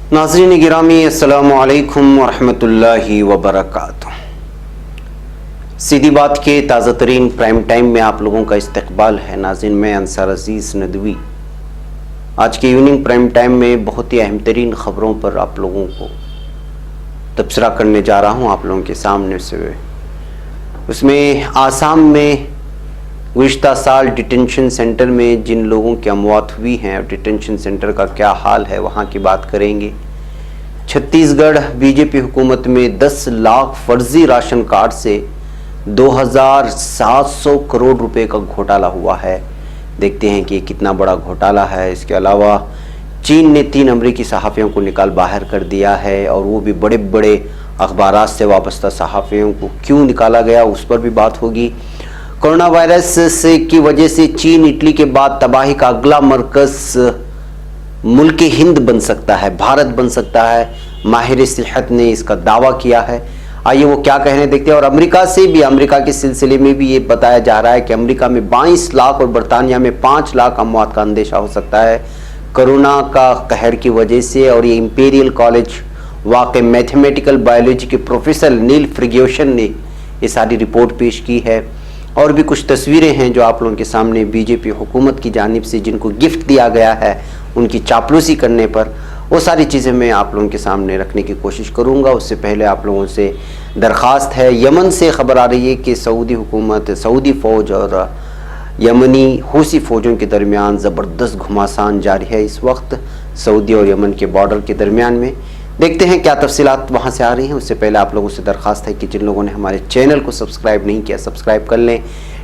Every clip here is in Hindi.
नाज़रीन गिरामी अस्सलामु अलैकुम वरहमतुल्लाहि वबरकातुह। सीधी बात के ताज़ा तरीन प्राइम टाइम में आप लोगों का इस्तकबाल है। नाज़रीन, मैं अंसार अजीज़ नदवी आज के इवनिंग प्राइम टाइम में बहुत ही अहम तरीन ख़बरों पर आप लोगों को तबसरा करने जा रहा हूँ आप लोगों के सामने से। उसमें आसाम में गुज़िश्ता साल डिटेंशन सेंटर में जिन लोगों की अमवात हुई हैं और डिटेंशन सेंटर का क्या हाल है वहाँ की बात करेंगे। छत्तीसगढ़ बीजेपी हुकूमत में 10 लाख फर्जी राशन कार्ड से 2700 करोड़ रुपए का घोटाला हुआ है। देखते हैं कि ये कितना बड़ा घोटाला है। इसके अलावा चीन ने 3 अमरीकी सहाफ़ियों को निकाल बाहर कर दिया है और वो भी बड़े बड़े अखबारात से वाबस्ता सहाफ़ियों को क्यों निकाला गया उस पर भी बात होगी। कोरोना वायरस से की वजह से चीन इटली के बाद तबाही का अगला मरकज़ मुल्क हिंद बन सकता है, भारत बन सकता है। माहिर सेहत ने इसका दावा किया है। आइए वो क्या कहने देखते हैं। और अमेरिका के सिलसिले में भी ये बताया जा रहा है कि अमेरिका में 22 लाख और बरतानिया में 5 लाख अमवात का अंदेशा हो सकता है कोरोना का कहर की वजह से। और ये इंपीरियल कॉलेज वाक़ई मैथमेटिकल बायोलॉजी के प्रोफेसर नील फ्रिग्योशन ने ये सारी रिपोर्ट पेश की है। और भी कुछ तस्वीरें हैं जो आप लोगों के सामने बीजेपी हुकूमत की जानिब से जिनको गिफ्ट दिया गया है उनकी चापलूसी करने पर, वो सारी चीज़ें मैं आप लोगों के सामने रखने की कोशिश करूंगा। उससे पहले आप लोगों से दरख्वास्त है, यमन से खबर आ रही है कि सऊदी हुकूमत, सऊदी फ़ौज और यमनी हूसी फ़ौजों के दरमियान ज़बरदस्त घमासान जारी है इस वक्त सऊदी और यमन के बॉर्डर के दरमियान में। देखते हैं क्या तफसीलात वहाँ से आ रही हैं। उससे पहले आप लोगों से दरख्वास्त है कि जिन लोगों ने हमारे चैनल को सब्सक्राइब नहीं किया सब्सक्राइब कर लें।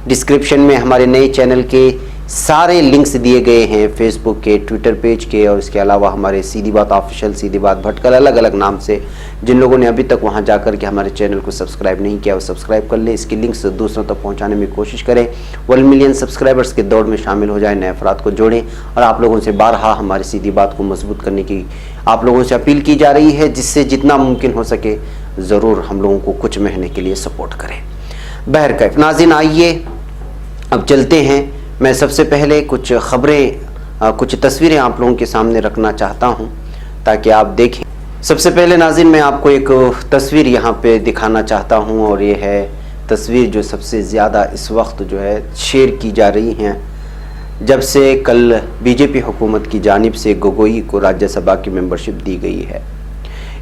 डिस्क्रिप्शन में हमारे नए चैनल के सारे लिंक्स दिए गए हैं, फेसबुक के, ट्विटर पेज के और इसके अलावा हमारे सीधी बात ऑफिशियल, सीधी बात भटकल, अलग अलग नाम से। जिन लोगों ने अभी तक वहां जाकर के हमारे चैनल को सब्सक्राइब नहीं किया वो सब्सक्राइब कर लें। इसके लिंक्स दूसरों तक पहुंचाने में कोशिश करें। 1 मिलियन सब्सक्राइबर्स के दौड़ में शामिल हो जाए, नए अफराद को जोड़ें। और आप लोगों से बारहा हमारी सीधी बात को मजबूत करने की आप लोगों से अपील की जा रही है, जिससे जितना मुमकिन हो सके ज़रूर हम लोगों को कुछ महीने के लिए सपोर्ट करें। बहरकैफ नाज़रीन, आइए अब चलते हैं। मैं सबसे पहले कुछ खबरें, कुछ तस्वीरें आप लोगों के सामने रखना चाहता हूं ताकि आप देखें। सबसे पहले नाज़रीन मैं आपको एक तस्वीर यहां पे दिखाना चाहता हूं और ये है तस्वीर जो सबसे ज़्यादा इस वक्त जो है शेयर की जा रही हैं जब से कल बीजेपी हुकूमत की जानिब से गोगोई को राज्यसभा की मेंबरशिप दी गई है।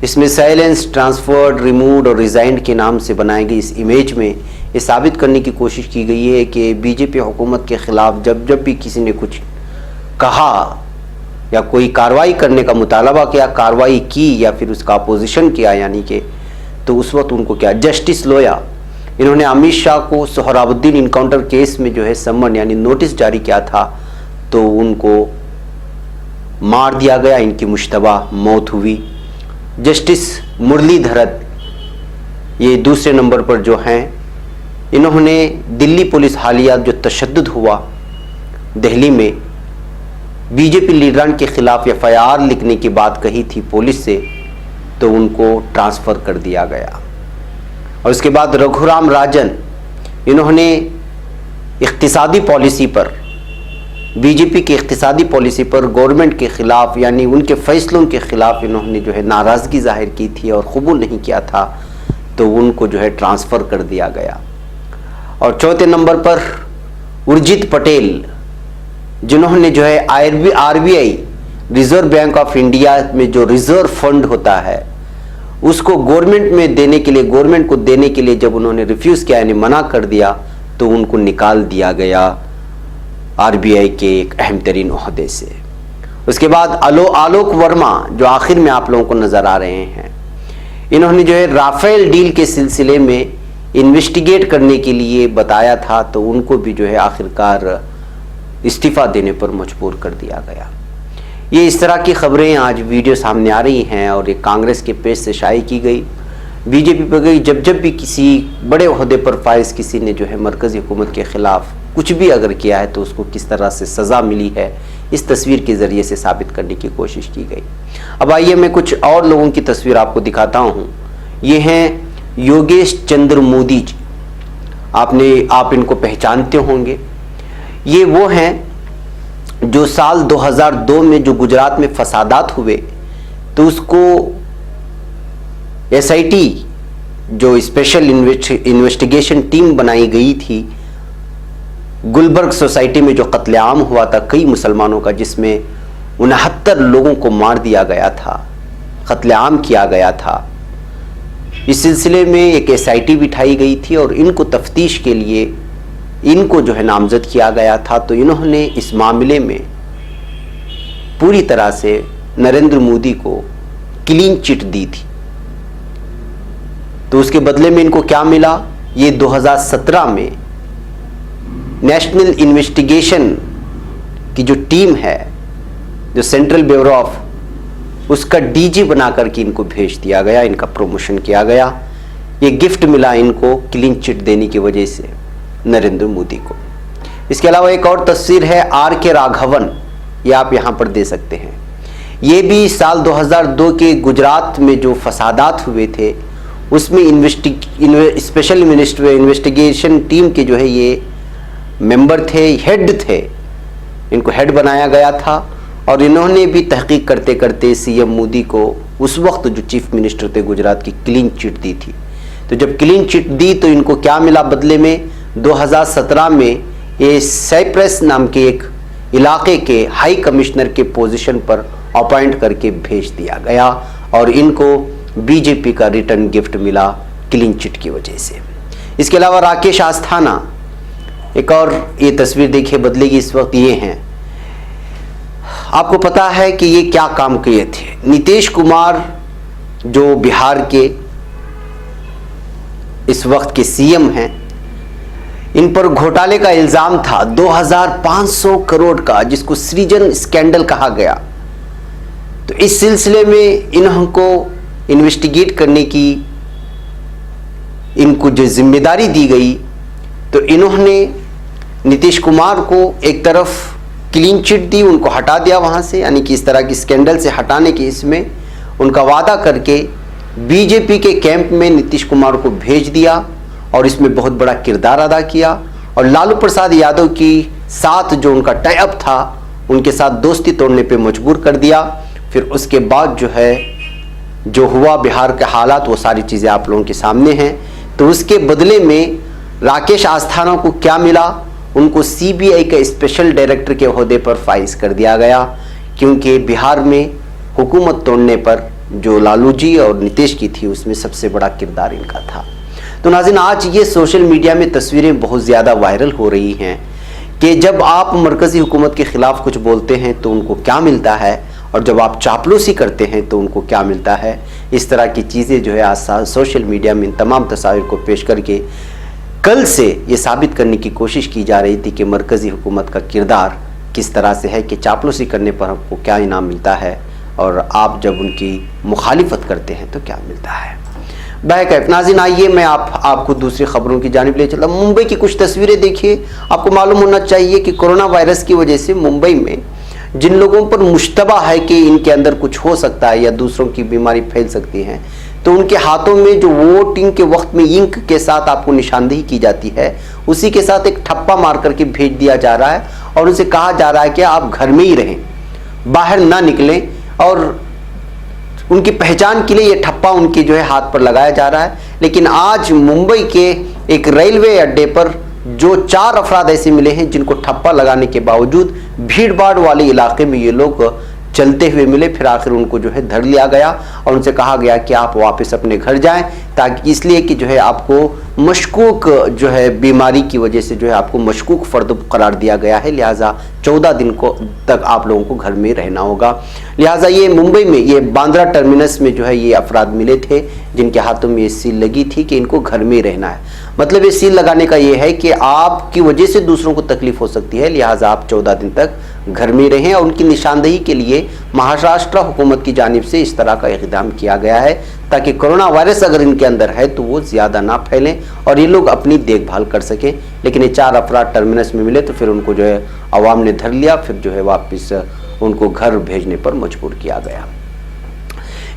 इसमें साइलेंस, ट्रांसफर्ड, रिमूव्ड और रिजाइंड के नाम से बनाई गई इस इमेज में ये साबित करने की कोशिश की गई है कि बीजेपी हुकूमत के ख़िलाफ़ जब भी किसी ने कुछ कहा या कोई कार्रवाई करने का मुतालबा किया, कार्रवाई की या फिर उसका अपोजिशन किया यानी कि, तो उस वक्त उनको क्या जस्टिस लोया, इन्होंने अमित शाह को सोहराबुद्दीन इनकाउंटर केस में जो है सम्मन यानी नोटिस जारी किया था तो उनको मार दिया गया, इनकी मुश्तबा मौत हुई। जस्टिस मुरलीधरन ये दूसरे नंबर पर जो हैं, इन्होंने दिल्ली पुलिस हालिया जो तशद्दुद हुआ दिल्ली में बीजेपी लीडरान के खिलाफ FIR लिखने की बात कही थी पुलिस से, तो उनको ट्रांसफ़र कर दिया गया। और उसके बाद रघुराम राजन, इन्होंने इख्तिसादी पॉलिसी पर, बीजेपी की इख्तिसादी पॉलिसी पर गवर्नमेंट के ख़िलाफ़ यानी उनके फ़ैसलों के ख़िलाफ़ इन्होंने जो है नाराज़गी ज़ाहिर की थी और कबूल नहीं किया था, तो उनको जो है ट्रांसफ़र कर दिया गया। और चौथे नंबर पर उर्जित पटेल, जिन्होंने जो है RBI reserve bank of India में जो रिज़र्व फंड होता है उसको गवर्नमेंट को देने के लिए जब उन्होंने रिफ्यूज़ किया यानी मना कर दिया, तो उनको निकाल दिया गया RBI के एक अहम तरीन ओहदे से। उसके बाद आलोक वर्मा जो आखिर में आप लोगों को नज़र आ रहे हैं, इन्होंने जो है राफेल डील के सिलसिले में इन्वेस्टिगेट करने के लिए बताया था, तो उनको भी जो है आखिरकार इस्तीफ़ा देने पर मजबूर कर दिया गया। ये इस तरह की खबरें आज वीडियो सामने आ रही हैं और ये कांग्रेस के पेज से शाये की गई, बीजेपी पर गई। जब भी किसी बड़े ओहदे पर फाइज किसी ने जो है मरकज़ी हुकूमत के ख़िलाफ़ कुछ भी अगर किया है तो उसको किस तरह से सज़ा मिली है, इस तस्वीर के ज़रिए से साबित करने की कोशिश की गई। अब आइए मैं कुछ और लोगों की तस्वीर आपको दिखाता हूँ। ये हैं योगेश चंद्र मोदी जी, आप इनको पहचानते होंगे। ये वो हैं जो साल 2002 में जो गुजरात में फसादात हुए तो उसको एसआईटी जो स्पेशल इन्वेस्टिगेशन टीम बनाई गई थी, गुलबर्ग सोसाइटी में जो कत्लेआम हुआ था कई मुसलमानों का, जिसमें 69 लोगों को मार दिया गया था, कत्लेआम किया गया था, इस सिलसिले में एक एसआईटी बिठाई गई थी और इनको तफ्तीश के लिए इनको जो है नामजद किया गया था। तो इन्होंने इस मामले में पूरी तरह से नरेंद्र मोदी को क्लीन चिट दी थी। तो उसके बदले में इनको क्या मिला, ये 2017 में नेशनल इन्वेस्टिगेशन की जो टीम है, जो सेंट्रल ब्यूरो ऑफ, उसका डीजी बना करके इनको भेज दिया गया, इनका प्रमोशन किया गया। ये गिफ्ट मिला इनको क्लीन चिट देने की वजह से नरेंद्र मोदी को। इसके अलावा एक और तस्वीर है आर के राघवन, ये आप यहां पर दे सकते हैं। ये भी साल 2002 के गुजरात में जो फसादात हुए थे उसमें स्पेशल इन्वेस्टिगेशन टीम के जो है ये मेंबर थे, हेड थे, इनको हेड बनाया गया था। और इन्होंने भी तहकीक करते करते सीएम मोदी को उस वक्त जो चीफ मिनिस्टर थे गुजरात की क्लीन चिट दी थी। तो जब क्लीन चिट दी तो इनको क्या मिला बदले में, 2017 में ये साइप्रस नाम के एक इलाके के हाई कमिश्नर के पोजीशन पर अपॉइंट करके भेज दिया गया और इनको बीजेपी का रिटर्न गिफ्ट मिला क्लीन चिट की वजह से। इसके अलावा राकेश आस्थाना, एक और ये तस्वीर देखिए बदलेगी इस वक्त, ये हैं, आपको पता है कि ये क्या काम किए थे। नीतीश कुमार जो बिहार के इस वक्त के सीएम हैं, इन पर घोटाले का इल्जाम था 2500 करोड़ का, जिसको सृजन स्कैंडल कहा गया। तो इस सिलसिले में इनको इन्वेस्टिगेट करने की इनको जो जिम्मेदारी दी गई, तो इन्होंने नीतीश कुमार को एक तरफ क्लीन चिट दी, उनको हटा दिया वहां से, यानी कि इस तरह की स्कैंडल से हटाने के इसमें उनका वादा करके बीजेपी के कैंप में नीतीश कुमार को भेज दिया और इसमें बहुत बड़ा किरदार अदा किया। और लालू प्रसाद यादव की साथ जो उनका टाई अप था, उनके साथ दोस्ती तोड़ने पे मजबूर कर दिया। फिर उसके बाद जो है जो हुआ बिहार के हालात, वो सारी चीज़ें आप लोगों के सामने हैं। तो उसके बदले में राकेश आस्थाना को क्या मिला, उनको सीबीआई के स्पेशल डायरेक्टर के ओहदे पर फाइज कर दिया गया, क्योंकि बिहार में हुकूमत तोड़ने पर जो लालू जी और नीतीश की थी उसमें सबसे बड़ा किरदार इनका था। तो नाज़रीन, आज ये सोशल मीडिया में तस्वीरें बहुत ज़्यादा वायरल हो रही हैं कि जब आप मरकज़ी हुकूमत के ख़िलाफ़ कुछ बोलते हैं तो उनको क्या मिलता है, और जब आप चापलूसी करते हैं तो उनको क्या मिलता है। इस तरह की चीज़ें जो है आज सोशल मीडिया में इन तमाम तस्वीर को पेश करके कल से ये साबित करने की कोशिश की जा रही थी कि मरकज़ी हुकूमत का किरदार किस तरह से है, कि चापलूसी करने पर आपको क्या इनाम मिलता है और आप जब उनकी मुखालिफत करते हैं तो क्या मिलता है। बहरकैफ नाज़रीन, आइए मैं आपको दूसरी खबरों की जानिब ले चला। मुंबई की कुछ तस्वीरें देखिए। आपको मालूम होना चाहिए कि कोरोना वायरस की वजह से मुंबई में जिन लोगों पर मुश्तबा है कि इनके अंदर कुछ हो सकता है या दूसरों की बीमारी फैल सकती है, तो उनके हाथों में जो वोटिंग के वक्त में इंक के साथ आपको निशानदेही की जाती है, उसी के साथ एक ठप्पा मार करके भेज दिया जा रहा है और उनसे कहा जा रहा है कि आप घर में ही रहें, बाहर ना निकलें। और उनकी पहचान के लिए ये ठप्पा उनके जो है हाथ पर लगाया जा रहा है। लेकिन आज मुंबई के एक रेलवे अड्डे पर जो 4 अफराद ऐसे मिले हैं जिनको ठप्पा लगाने के बावजूद भीड़ भाड़ वाले इलाके में ये लोग चलते हुए मिले। फिर आखिर उनको जो है धर लिया गया और उनसे कहा गया कि आप वापस अपने घर जाएं, ताकि इसलिए कि जो है आपको मशकूक जो है बीमारी की वजह से जो है आपको मशकूक फर्द करार दिया गया है, लिहाजा 14 दिन तक आप लोगों को घर में रहना होगा। लिहाजा ये मुंबई में ये बांद्रा टर्मिनस में जो है ये अफराद मिले थे जिनके हाथों में ये सील लगी थी कि इनको घर में रहना है। मतलब ये सील लगाने का ये है कि आपकी वजह से दूसरों को तकलीफ हो सकती है, लिहाजा आप 14 दिन तक घर में रहें। और उनकी निशानदेही के लिए महाराष्ट्र हुकूमत की जानिब से इस तरह का इक़दाम किया गया है ताकि कोरोना वायरस अगर इनके अंदर है तो वो ज़्यादा ना फैलें और ये लोग अपनी देखभाल कर सकें। लेकिन ये 4 अफराद टर्मिनस में मिले तो फिर उनको जो है अवाम ने धर लिया, फिर जो है वापस उनको घर भेजने पर मजबूर किया गया।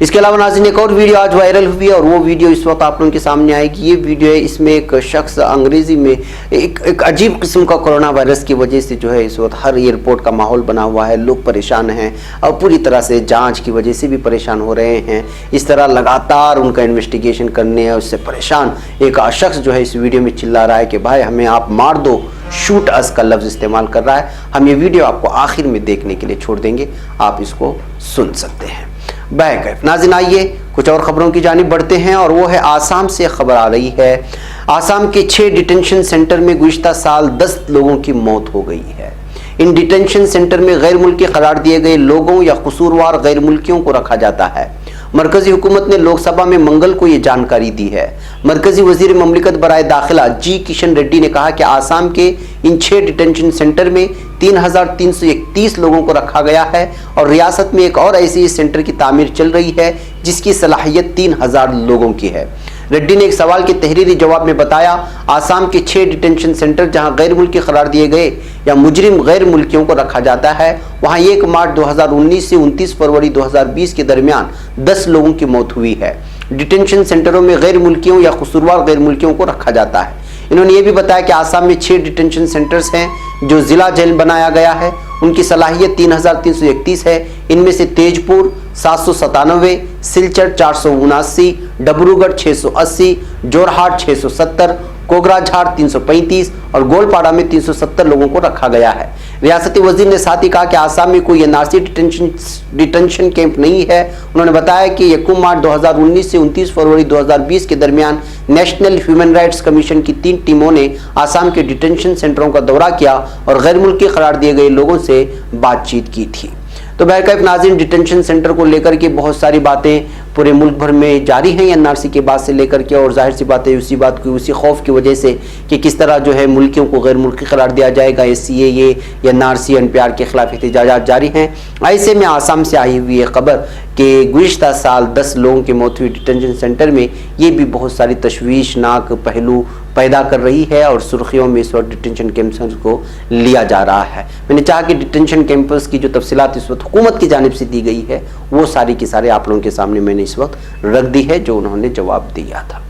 इसके अलावा नाज़रीन एक और वीडियो आज वायरल हुई है और वो वीडियो इस वक्त आप लोगों के सामने आएगी। ये वीडियो है, इसमें एक शख्स अंग्रेजी में एक अजीब किस्म का कोरोना वायरस की वजह से जो है इस वक्त हर एयरपोर्ट का माहौल बना हुआ है, लोग परेशान हैं और पूरी तरह से जांच की वजह से भी परेशान हो रहे हैं। इस तरह लगातार उनका इन्वेस्टिगेशन करने और उससे परेशान एक शख्स जो है इस वीडियो में चिल्ला रहा है कि भाई हमें आप मार दो, शूट अस का लफ्ज़ इस्तेमाल कर रहा है। हम ये वीडियो आपको आखिर में देखने के लिए छोड़ देंगे, आप इसको सुन सकते हैं। बैकअप नाज़रीन, आइए कुछ और खबरों की जानिब बढ़ते हैं और वो है आसाम से खबर आ रही है। आसाम के 6 डिटेंशन सेंटर में गुज़िश्ता साल 10 लोगों की मौत हो गई है। इन डिटेंशन सेंटर में गैर मुल्की करार दिए गए लोगों या कसूरवार गैर मुल्कियों को रखा जाता है। मरकजी हुकूमत ने लोकसभा में मंगल को ये जानकारी दी है। मरकजी वजीर ममलिकत बराए दाखिला जी किशन रेड्डी ने कहा कि आसाम के इन 6 डिटेंशन सेंटर में 3331 लोगों को रखा गया है और रियासत में एक और ऐसी सेंटर की तामीर चल रही है जिसकी सलाहियत 3000 लोगों की है। रेड्डी ने एक सवाल के तहरीरी जवाब में बताया, आसाम के 6 डिटेंशन सेंटर जहां गैर मुल्की करार दिए गए या मुजरिम गैर मुल्कियों को रखा जाता है, वहां 1 मार्च 2019 से 29 फरवरी 2020 के दरमियान 10 लोगों की मौत हुई है। डिटेंशन सेंटरों में गैर मुल्कियों या कसूरवार गैर मुल्कियों को रखा जाता है। इन्होंने ये भी बताया कि आसाम में 6 डिटेंशन सेंटर्स हैं जो जिला जेल बनाया गया है। उनकी सलाहियत 3331 है। इनमें से तेजपुर 797, सिलचर 479, डबरूगढ़ 680, जोरहाट 670, कोकराझार 335 और गोलपाड़ा में 370 लोगों को रखा गया है। रियासती वजीर ने साथ ही कहा कि आसाम में कोई एनआरसी डिटेंशन कैंप नहीं है। उन्होंने बताया कि 1 मार्च 2019 से 29 फरवरी 2020 के दरमियान नेशनल ह्यूमन राइट्स कमीशन की 3 टीमों ने आसाम के डिटेंशन सेंटरों का दौरा किया और गैर मुल्की करार दिए गए लोगों से बातचीत की थी। तो बैकअप नाज़रीन, डिटेंशन सेंटर को लेकर के बहुत सारी बातें पूरे मुल्क भर में जारी हैं एनआरसी के बाद से लेकर के, और जाहिर सी बात है उसी बात की उसी खौफ की वजह से कि किस तरह जो है मुल्कियों को गैर मुल्की करार दिया जाएगा। SCAA या एनआरसी NPR के खिलाफ एहतजाजात जारी हैं। ऐसे में आसाम से आई हुई है खबर कि गुज़िश्ता साल 10 लोगों की मौत हुई डिटेंशन सेंटर में, ये भी बहुत सारी तशवीशनाक पहलू पैदा कर रही है और सुर्खियों में इस वक्त डिटेंशन कैंपस को लिया जा रहा है। मैंने चाहा कि डिटेंशन कैंपस की जो तफसीलात इस वक्त हुकूमत की जानिब से दी गई है वो सारी की सारे आप लोगों के सामने मैंने इस वक्त रख दी है जो उन्होंने जवाब दिया था।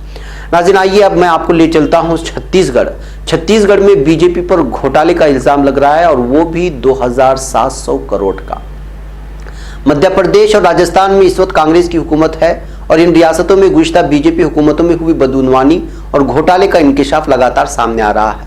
नाज़रीन, आइए अब मैं आपको ले चलता हूँ छत्तीसगढ़ में बीजेपी पर घोटाले का इल्ज़ाम लग रहा है और वो भी 2700 करोड़ का। मध्य प्रदेश और राजस्थान में इस वक्त कांग्रेस की हुकूमत है और इन रियासतों में गुज़िश्ता बीजेपी हुकूमतों में हुई बदउनवानी और घोटाले का इंकिशाफ लगातार सामने आ रहा है।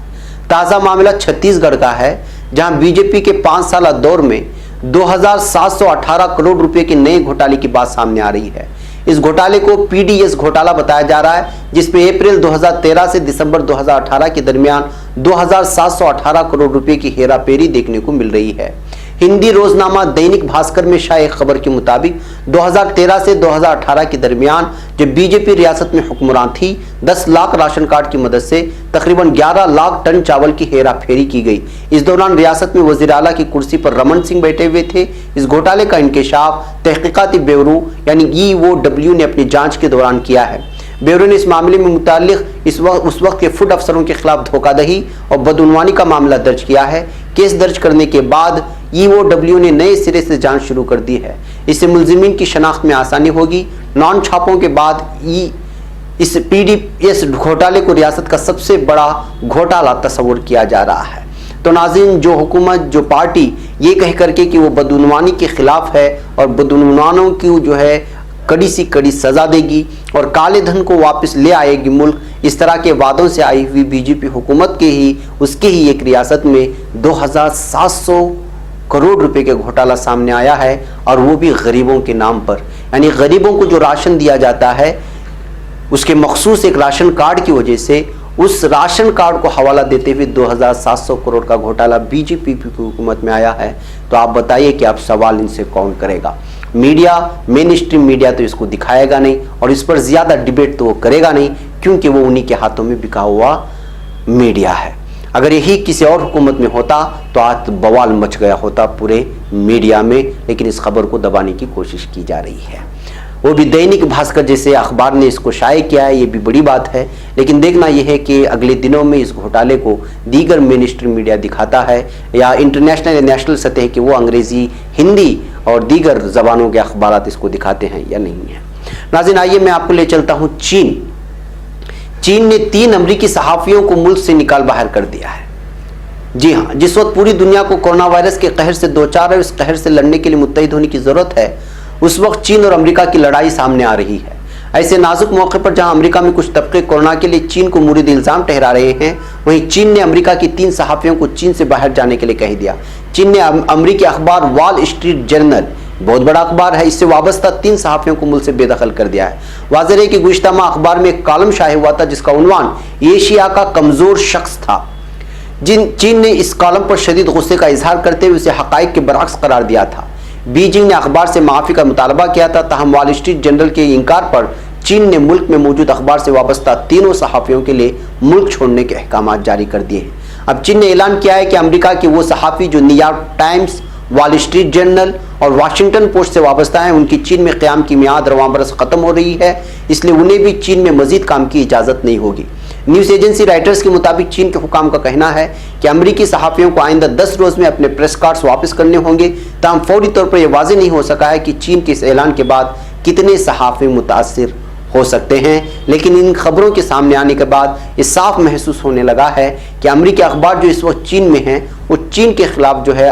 ताज़ा मामला छत्तीसगढ़ का है जहां बीजेपी के 5 साल दौर में 2718 करोड़ रुपए के नए घोटाले की बात सामने आ रही है। इस घोटाले को PDS घोटाला बताया जा रहा है जिसमें अप्रैल 2013 से दिसंबर 2018 के दरमियान 2718 करोड़ रुपए की हेराफेरी देखने को मिल रही है। हिंदी रोजनामा दैनिक भास्कर में शाये खबर के मुताबिक 2013 से 2018 के दरमियान जब बीजेपी रियासत में हुक्मरान थी, 10 लाख राशन कार्ड की मदद से तकरीबन 11 लाख टन चावल की हेरा फेरी की गई। इस दौरान रियासत में वजीर आला की कुर्सी पर रमन सिंह बैठे हुए थे। इस घोटाले का इंकिशाफ तहकीकाती ब्यूरो यानी EOW ने अपनी जांच के दौरान किया है। ब्यूरो ने इस मामले में मुताल्लिक उस वक्त के फूड अफसरों के खिलाफ धोखाधड़ी और बदउनवानी का मामला दर्ज किया है। केस दर्ज करने के बाद EOW ने नए सिरे से जांच शुरू कर दी है। इससे मुलजिमीन की शनाख्त में आसानी होगी। नॉन छापों के बाद इस PDS घोटाले को रियासत का सबसे बड़ा घोटाला तस्वुर किया जा रहा है। तो नाज़रीन, जो हुकूमत जो पार्टी ये कह करके कि वो बदउनवानी के खिलाफ है और बदउनवानों की जो है कड़ी सी कड़ी सजा देगी और काले धन को वापस ले आएगी मुल्क, इस तरह के वादों से आई हुई बीजेपी हुकूमत के ही उसके ही एक रियासत में 2700 करोड़ रुपए के घोटाला सामने आया है और वो भी गरीबों के नाम पर। यानी गरीबों को जो राशन दिया जाता है उसके मखसूस एक राशन कार्ड की वजह से उस राशन कार्ड को हवाला देते हुए 2700 करोड़ का घोटाला बीजेपी की हुकूमत में आया है। तो आप बताइए कि आप सवाल इनसे कौन करेगा? मीडिया, मेन स्ट्रीम मीडिया तो इसको दिखाएगा नहीं और इस पर ज्यादा डिबेट तो वो करेगा नहीं क्योंकि वो उन्हीं के हाथों में बिका हुआ मीडिया है। अगर यही किसी और हुकूमत में होता तो आज बवाल मच गया होता पूरे मीडिया में, लेकिन इस खबर को दबाने की कोशिश की जा रही है। वो भी दैनिक भास्कर जैसे अखबार ने इसको शाये किया है, ये भी बड़ी बात है। लेकिन देखना यह है कि अगले दिनों में इस घोटाले को दीगर मेन स्ट्रीम मीडिया दिखाता है या इंटरनेशनल या नेशनल सतह के वो अंग्रेजी, हिंदी और दीगर ज़बानों के अखबारात इसको दिखाते हैं या नहीं है। नाज़रीन, आइए मैं आपको ले चलता हूँ चीन ने 3 अमरीकी सहाफ़ियों को मुल्क से निकाल बाहर कर दिया है। जी हाँ, जिस वक्त पूरी दुनिया को कोरोना वायरस के कहर से दो चार है, इस कहर से लड़ने के लिए मुत्तहिद होने की ज़रूरत है, उस वक्त चीन और अमेरिका की लड़ाई सामने आ रही है। ऐसे नाजुक मौके पर जहां अमेरिका में कुछ तबके कोरोना के लिए चीन को मुरीद इल्ज़ाम ठहरा रहे हैं, वहीं चीन ने अमेरिका की 3 सहाफ़ियों को चीन से बाहर जाने के लिए कह दिया। चीन ने अमेरिकी अखबार वॉल स्ट्रीट जर्नल, बहुत बड़ा अखबार है, इससे वाबस्ता 3 सहाफ़ियों को मुल्क से बेदखल कर दिया है। वाज़ेह है कि गुज़िश्ता माह अखबार में एक कॉलम शाये हुआ था जिसका उन्वान एशिया का कमज़ोर शख्स था। चीन ने इस कॉलम पर शदीद गुस्से का इजहार करते हुए उसे हक़ाइक़ के बरअक्स करार दिया था। बीजिंग ने अखबार से माफ़ी का मुतालबा किया था, ताहम वॉल स्ट्रीट जर्नल के इनकार पर चीन ने मुल्क में मौजूद अखबार से वाबस्ता तीनों सहाफ़ियों के लिए मुल्क छोड़ने के अहकाम जारी कर दिए हैं। अब चीन ने ऐलान किया है कि अमेरिका के वो सहाफ़ी जो New York times, wall street journal और वाशिंगटन पोस्ट से वाबस्ता हैं, उनकी चीन में क़याम की मियाद रवां बरस ख़त्म हो रही है, इसलिए उन्हें भी चीन में मज़ीद काम की इजाज़त नहीं होगी। न्यूज़ एजेंसी रॉयटर्स के मुताबिक चीन के हुकाम का कहना है कि अमेरिकी सहाफ़ियों को आइंदा 10 रोज़ में अपने प्रेस कार्ड्स वापस करने होंगे। ताहम फौरी तौर पर यह वाज़ेह नहीं हो सका है कि चीन के इस ऐलान के बाद कितने सहाफ़ी मुतासिर हो सकते हैं, लेकिन इन खबरों के सामने आने के बाद ये साफ महसूस होने लगा है कि अमेरिकी अखबार जो इस वक्त चीन में हैं, वो चीन के ख़िलाफ़ जो है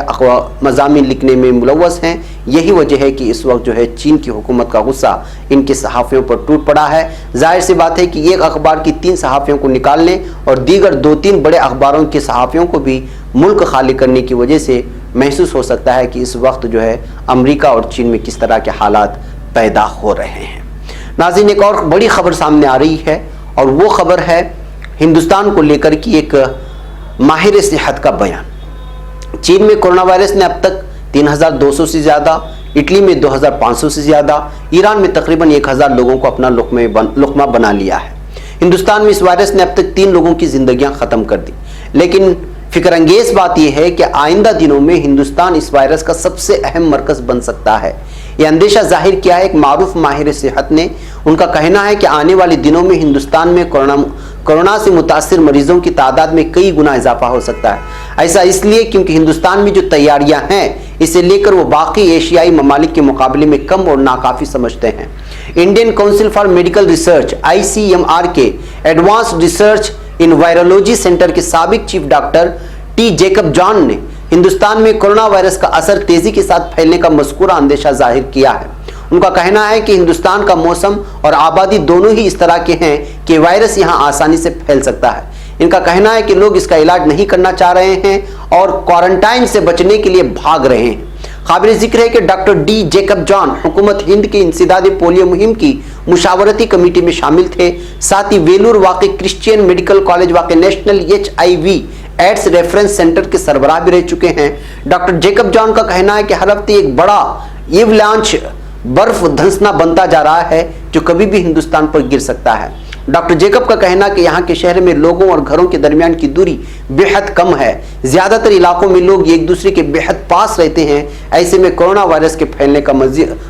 मज़ामीन लिखने में मुलव्वस हैं। यही वजह है कि इस वक्त जो है चीन की हुकूमत का गुस्सा इनके सहाफ़ियों पर टूट पड़ा है। जाहिर सी बात है कि एक अखबार की 3 सहाफ़ियों को निकालने और दीगर 2-3 बड़े अखबारों के सहाफ़ियों को भी मुल्क खाली करने की वजह से महसूस हो सकता है कि इस वक्त जो है अमेरिका और चीन में किस तरह के हालात पैदा हो रहे हैं। नाज़रीन, एक और बड़ी खबर सामने आ रही है और वो खबर है हिंदुस्तान को लेकर की एक माहिर सेहत का बयान। चीन में कोरोना वायरस ने अब तक 3200 से ज़्यादा, इटली में 2500 से ज़्यादा, ईरान में तकरीबन 1000 लोगों को अपना लुक़मा बना लिया है। हिंदुस्तान में इस वायरस ने अब तक 3 लोगों की ज़िंदगियाँ ख़त्म कर दी। लेकिन फिक्रअंगेज़ बात यह है कि आइंदा दिनों में हिंदुस्तान इस वायरस का सबसे अहम मरकज़ बन सकता है। यह अंदेशा जाहिर किया है एक मारूफ माहिर सेहत ने। उनका कहना है कि आने वाले दिनों में हिंदुस्तान में कोरोना से मुतासिर मरीजों की तादाद में कई गुना इजाफा हो सकता है। ऐसा इसलिए क्योंकि हिंदुस्तान में जो तैयारियां हैं, इसे लेकर वो बाकी एशियाई ममालिक के मुकाबले में कम और नाकाफ़ी समझते हैं। Indian council for medical research ICMR के एडवांस्ड रिसर्च इन वायरोलॉजी सेंटर के साबिक chief doctor T. Jacob John ने हिंदुस्तान में कोरोना वायरस का असर तेजी के साथ फैलने का मज़कूरा अंदेशा जाहिर किया है। उनका कहना है कि हिंदुस्तान का मौसम और आबादी दोनों ही इस तरह के हैं कि वायरस यहां आसानी से फैल सकता है। इनका कहना है कि लोग इसका इलाज नहीं करना चाह रहे हैं और क्वारंटाइन से बचने के लिए भाग रहे हैं। काबिल जिक्र है कि डॉक्टर D. जेकब जॉन हुकूमत हिंद की इंसदाद पोलियो मुहिम की मुशावरती कमेटी में शामिल थे। साथ ही वेलूर वाक़ क्रिश्चियन मेडिकल कॉलेज वाक़ national HIV AIDS reference centre के सरबराह भी रह चुके हैं। डॉक्टर जेकब जॉन का कहना है कि हर हफ्ते एक बड़ा एवलांच बर्फ धंसना बनता जा रहा है जो कभी भी हिंदुस्तान पर गिर सकता है। डॉक्टर जेकब का कहना कि यहाँ के शहर में लोगों और घरों के दरमियान की दूरी बेहद कम है। ज़्यादातर इलाकों में लोग एक दूसरे के बेहद पास रहते हैं। ऐसे में कोरोना वायरस के फैलने का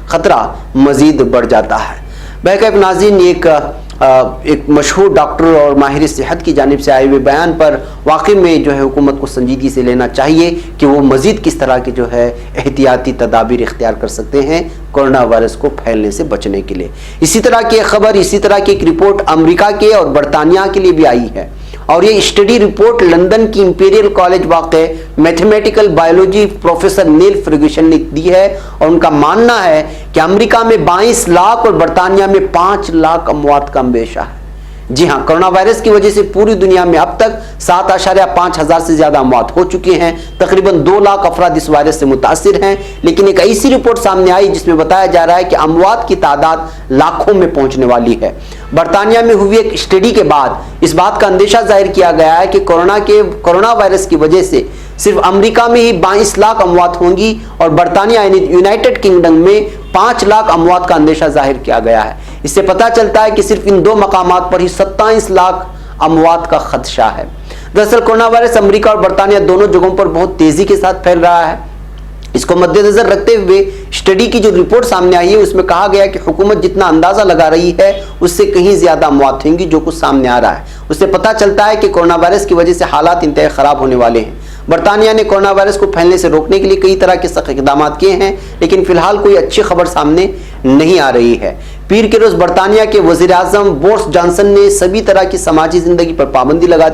खतरा मजीद बढ़ जाता है। बहरकैफ नाज़रीन, एक मशहूर डॉक्टर और माहिर सेहत की जानिब से आए हुए बयान पर वाकई में जो है हुकूमत को संजीदगी से लेना चाहिए कि वो मज़ीद किस तरह के जो है एहतियाती तदाबीर इख्तियार कर सकते हैं कोरोना वायरस को फैलने से बचने के लिए। इसी तरह की खबर, इसी तरह की एक रिपोर्ट अमेरिका के और बरतानिया के लिए भी आई है और ये स्टडी रिपोर्ट लंदन की इंपीरियल कॉलेज वाक़े मैथमेटिकल बायोलॉजी प्रोफेसर नील फर्ग्यूसन ने दी है। और उनका मानना है कि अमेरिका में 22 लाख और बरतानिया में 5 लाख अमवात का अंदेशा है। जी हाँ, कोरोना वायरस की वजह से पूरी दुनिया में अब तक 7.5 हज़ार से ज्यादा अमवात हो चुके हैं। तकरीबन 2 लाख अफराद इस वायरस से मुतासिर हैं। लेकिन एक ऐसी रिपोर्ट सामने आई जिसमें बताया जा रहा है कि अमवात की तादाद लाखों में पहुंचने वाली है। बरतानिया में हुई एक स्टडी के बाद इस बात का अंदेशा जाहिर किया गया है कि कोरोना वायरस की वजह से सिर्फ अमेरिका में ही 22 लाख अमवात होंगी और बरतानिया यानी यूनाइटेड किंगडम में 5 लाख अमवात का अंदेशा जाहिर किया गया है। इससे पता चलता है कि सिर्फ इन 2 मकामात पर ही 27 लाख अमवात का खदशा है। दरअसल कोरोना वायरस अमेरिका और बरतानिया दोनों जगहों पर बहुत तेजी के साथ फैल रहा है। इसको मद्देनजर रखते हुए स्टडी की जो रिपोर्ट सामने आई है उसमें कहा गया कि हुकूमत जितना अंदाजा लगा रही है उससे कहीं ज्यादा अमवात होंगी। जो कुछ सामने आ रहा है उससे पता चलता है कि कोरोना वायरस की वजह से हालात इंतहाई खराब होने वाले हैं। बरतानिया ने कोरोना वायरस को फैलने से रोकने के लिए कई तरह के सख्त इकदाम किए हैं, लेकिन फिलहाल कोई अच्छी खबर सामने नहीं आ रही है। पीर के रोज बरतानिया के वजीर आजम बोरिस जॉनसन ने सभी तरह की समाजी जिंदगी पर पाबंदी लगा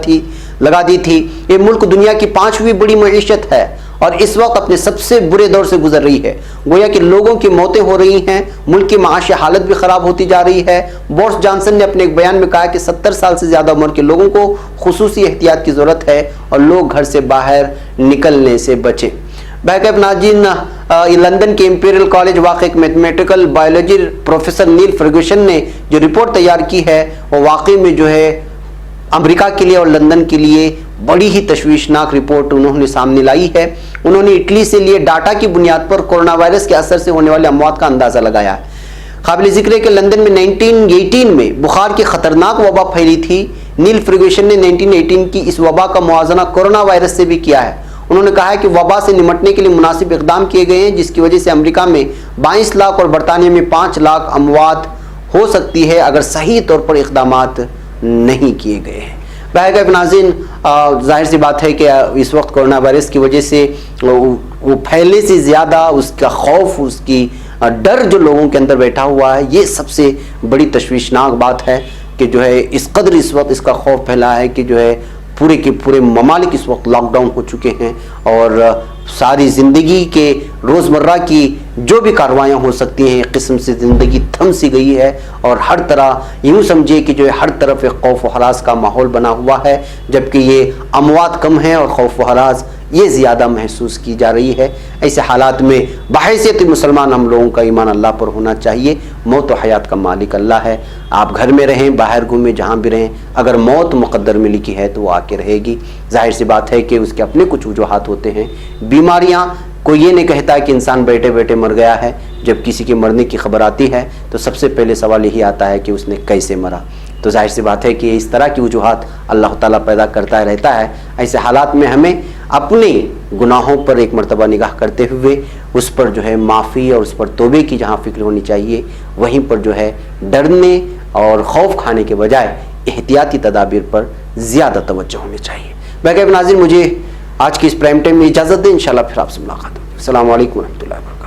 दी थी। ये मुल्क दुनिया की 5वीं बड़ी मईशत है और इस वक्त अपने सबसे बुरे दौर से गुजर रही है। गोया कि लोगों की मौतें हो रही हैं, मुल्क की माशी हालत भी खराब होती जा रही है। बोरिस जॉनसन ने अपने एक बयान में कहा कि 70 साल से ज्यादा उम्र के लोगों को खुसूसी एहतियात की जरूरत है और लोग घर से बाहर निकलने से बचें। बैकअप नाज़रीन, लंदन के इंपीरियल कॉलेज वाक़ एक मैथमेटिकल बायोलॉजी प्रोफेसर नील फर्गूसन ने जो रिपोर्ट तैयार की है वो वाकई में जो है अमेरिका के लिए और लंदन के लिए बड़ी ही तशवीशनाक रिपोर्ट उन्होंने सामने लाई है। उन्होंने इटली से लिए डाटा की बुनियाद पर कोरोना वायरस के असर से होने वाले अमवात का अंदाजा लगाया है। काबिल जिक्र है कि लंदन में 1918 में बुखार की खतरनाक वबा फैली थी। नील फर्गूसन ने 1918 की इस वबा का मुआवजा कोरोना वायरस से भी किया है। उन्होंने कहा है कि वबा से निपटने के लिए मुनासिब इकदाम किए गए हैं, जिसकी वजह से अमेरिका में 22 लाख और बरतानिया में 5 लाख अमवात हो सकती है अगर सही तौर पर इकदामात नहीं किए गए हैं। बहरकैफ नाज़रीन, जाहिर सी बात है कि इस वक्त कोरोना वायरस की वजह से वो फैलने से ज़्यादा उसका खौफ, उसकी डर जो लोगों के अंदर बैठा हुआ है, ये सबसे बड़ी तशवीशनाक बात है कि जो है इस कदर इस वक्त इसका खौफ फैला है कि जो है पूरे के पूरे ममालिक इस वक्त लॉकडाउन हो चुके हैं और सारी ज़िंदगी के रोज़मर्रा की जो भी कार्रवाइयाँ हो सकती हैं, एक किस्म से ज़िंदगी थम सी गई है और हर तरह यूँ समझिए कि जो है हर तरफ एक खौफ व हरास का माहौल बना हुआ है, जबकि ये अमवात कम है और खौफ व हरास ये ज़्यादा महसूस की जा रही है। ऐसे हालात में बहैसियत मुसलमान हम लोगों का ईमान अल्लाह पर होना चाहिए। मौत व हयात का मालिक अल्लाह है। आप घर में रहें, बाहर घूमें, जहाँ भी रहें, अगर मौत मुक़द्दर में लिखी है तो वो आके रहेगी। जाहिर सी बात है कि उसके अपने कुछ वजूहात होते हैं। बीमारियाँ, कोई ये नहीं कहता कि इंसान बैठे बैठे मर गया है। जब किसी के मरने की खबर आती है तो सबसे पहले सवाल यही आता है कि उसने कैसे मरा। तो जाहिर सी बात है कि इस तरह की वजूहात अल्लाह ताला पैदा करता रहता है। ऐसे हालात में हमें अपने गुनाहों पर एक मरतबा निगाह करते हुए उस पर जो है माफ़ी और उस पर तौबे की जहाँ फ़िक्र होनी चाहिए, वहीं पर जो है डरने और खौफ खाने के बजाय एहतियाती तदाबीर पर ज़्यादा तवज्जो होनी चाहिए। बैकअप नाज़रीन, मुझे आज की इस प्राइम टाइम में इजाज़त दें। इंशाल्लाह फिर आपसे मुलाकात होगी। अस्सलाम वालेकुम रहमतुल्लाहि व बरकातुहू।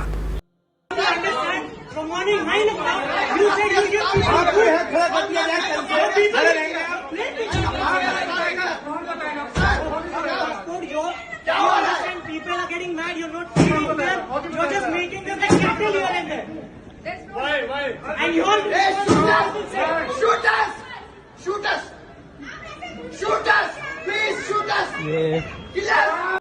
And you all shoot us! Shoot us! Shoot us! Please shoot us! Kill us!